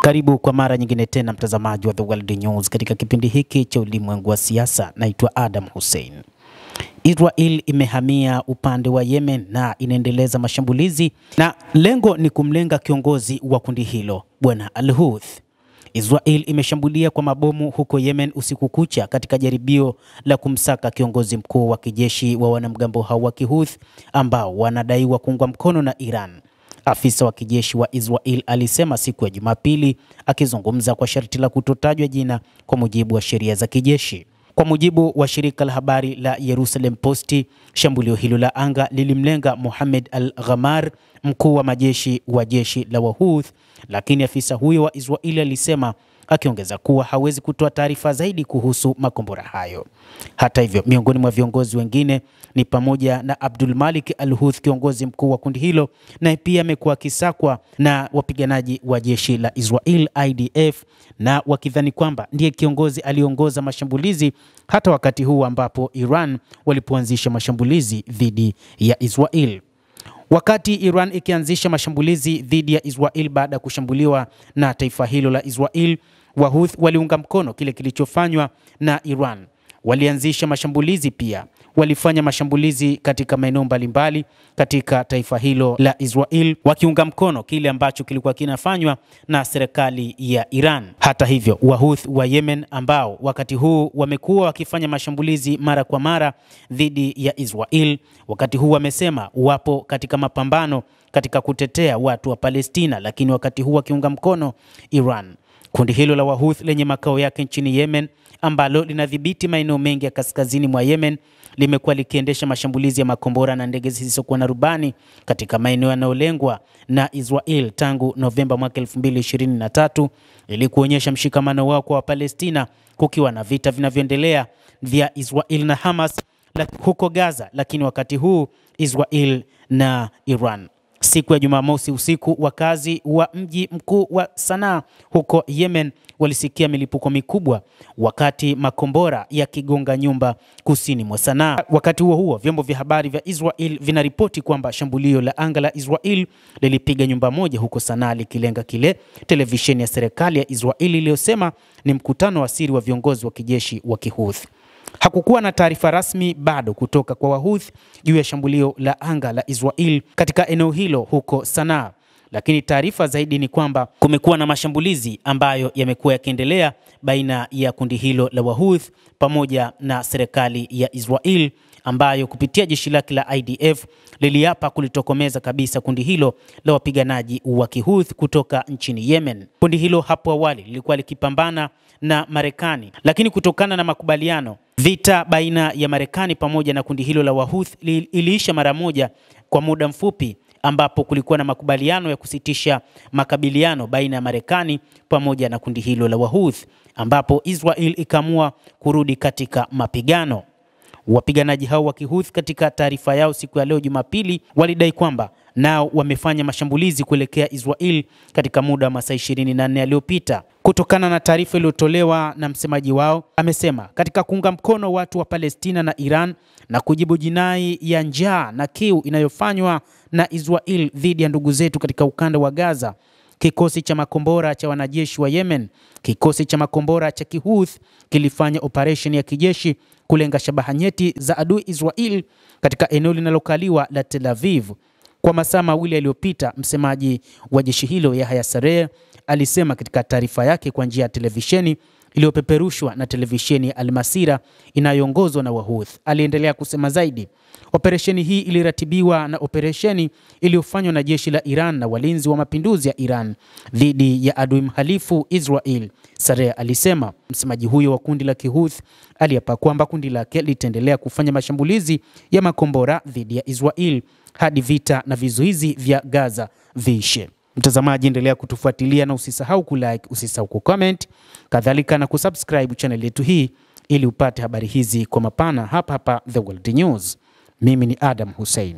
Karibu kwa mara nyingine tena mtazamaji wa The World News katika kipindi hiki cha ulimwengu wa siasa. Naitwa Adam Hussein. Israel imehamia upande wa Yemen na inaendeleza mashambulizi na lengo ni kumlenga kiongozi wa kundi hilo, Bwana Al-Houthi. Israel imeshambulia kwa mabomu huko Yemen usiku kucha katika jaribio la kumsaka kiongozi mkuu wa kijeshi wa wanamgambo hao wa Kihouthi ambao wanadaiwa kuungwa mkono na Iran. Afisa wa kijeshi wa Israel alisema siku ya Jumapili akizungumza kwa sharti la kutotajwa jina kwa mujibu wa sheria za kijeshi. Kwa mujibu wa shirika la habari la Jerusalem Post, shambulio hilo la anga lilimlenga Mohammed Al-Ghamar, mkuu wa majeshi wa jeshi la Wahouthi, lakini afisa huyo wa Israel alisema, akiongeza kuwa hawezi kutoa taarifa zaidi kuhusu makombora hayo. Hata hivyo, miongoni mwa viongozi wengine ni pamoja na Abdul Malik Al-Houthi, kiongozi mkuu wa kundi hilo, na pia amekuwa akisakwa na wapiganaji wa jeshi la Israel IDF, na wakidhani kwamba ndiye kiongozi aliongoza mashambulizi hata wakati huu ambapo Iran walipoanzisha mashambulizi dhidi ya Israel. Wakati Iran ikianzisha mashambulizi dhidi ya Israel baada ya kushambuliwa na taifa hilo la Israel, Wahouthi waliunga mkono kile kilichofanywa na Iran. Walianzisha mashambulizi pia. Walifanya mashambulizi katika maeneo mbalimbali katika taifa hilo la Israel, wakiunga mkono kile ambacho kilikuwa kinafanywa na serikali ya Iran. Hata hivyo, Wahouthi wa Yemen ambao wakati huu wamekuwa wakifanya mashambulizi mara kwa mara dhidi ya Israel, wakati huu wamesema wapo katika mapambano katika kutetea watu wa Palestina, lakini wakati huu wakiunga mkono Iran. Kundi hilo la Wahouthi lenye makao yake nchini Yemen, ambalo linadhibiti maeneo mengi ya kaskazini mwa Yemen, limekuwa likiendesha mashambulizi ya makombora na ndege zisizokuwa na rubani katika maeneo yanayolengwa na Israel tangu Novemba mwaka 2023 ili kuonyesha mshikamano wao kwa Palestina, kukiwa na vita vinavyoendelea vya Israel na Hamas huko Gaza, lakini wakati huu Israel na Iran. Siku ya Jumamosi usiku, wakazi wa mji mkuu wa Sanaa huko Yemen walisikia milipuko mikubwa wakati makombora yakigonga nyumba kusini mwa Sanaa. Wakati huo, vyombo vya habari vya Israel vinaripoti kwamba shambulio la anga la Israel lilipiga nyumba moja huko Sanaa, likilenga kile televisheni ya serikali ya Israel iliyosema ni mkutano wa siri wa viongozi wa kijeshi wa Kihouthi. Hakukuwa na taarifa rasmi bado kutoka kwa Wahouthi juu ya shambulio la anga la Israel katika eneo hilo huko Sanaa, lakini taarifa zaidi ni kwamba kumekuwa na mashambulizi ambayo yamekuwa yakiendelea baina ya kundi hilo la Wahouthi pamoja na serikali ya Israel, ambayo kupitia jeshi lake la IDF liliapa kulitokomeza kabisa kundi hilo la wapiganaji wa Kihouthi kutoka nchini Yemen. Kundi hilo hapo awali lilikuwa likipambana na Marekani, lakini kutokana na makubaliano, vita baina ya Marekani pamoja na kundi hilo la Wahouthi iliisha mara moja kwa muda mfupi, ambapo kulikuwa na makubaliano ya kusitisha makabiliano baina ya Marekani pamoja na kundi hilo la Wahouthi, ambapo Israel ikaamua kurudi katika mapigano. Wapiganaji hao wa Kihouthi katika taarifa yao siku ya leo Jumapili walidai kwamba nao wamefanya mashambulizi kuelekea Israel katika muda wa masaa 24 yaliyopita. Kutokana na taarifa iliyotolewa na msemaji wao, amesema katika kuunga mkono watu wa Palestina na Iran na kujibu jinai ya njaa na kiu inayofanywa na Israel dhidi ya ndugu zetu katika ukanda wa Gaza, kikosi cha makombora cha wanajeshi wa Yemen, kikosi cha makombora cha Kihouthi kilifanya operation ya kijeshi kulenga shabaha nyeti za adui Israel katika eneo linalokaliwa la Tel Aviv. Kwa masaa mawili yaliyopita, msemaji wa jeshi hilo Yahya Saree alisema katika taarifa yake kwa njia ya televisheni iliyopeperushwa na televisheni ya Al-Masira inayoongozwa na Wahouthi. Aliendelea kusema zaidi, operesheni hii iliratibiwa na operesheni iliyofanywa na jeshi la Iran na walinzi wa mapinduzi ya Iran dhidi ya adui mhalifu Israel. Saree alisema. Msemaji huyo wa kundi la Kihouthi aliapa kwamba kundi lake litaendelea kufanya mashambulizi ya makombora dhidi ya Israel hadi vita na vizuizi vya Gaza viishe. Mtazamaji, endelea kutufuatilia na usisahau kulike, usisahau kucomment, kadhalika na kusubscribe channel yetu hii ili upate habari hizi kwa mapana hapa The World News. Mimi ni Adam Hussein.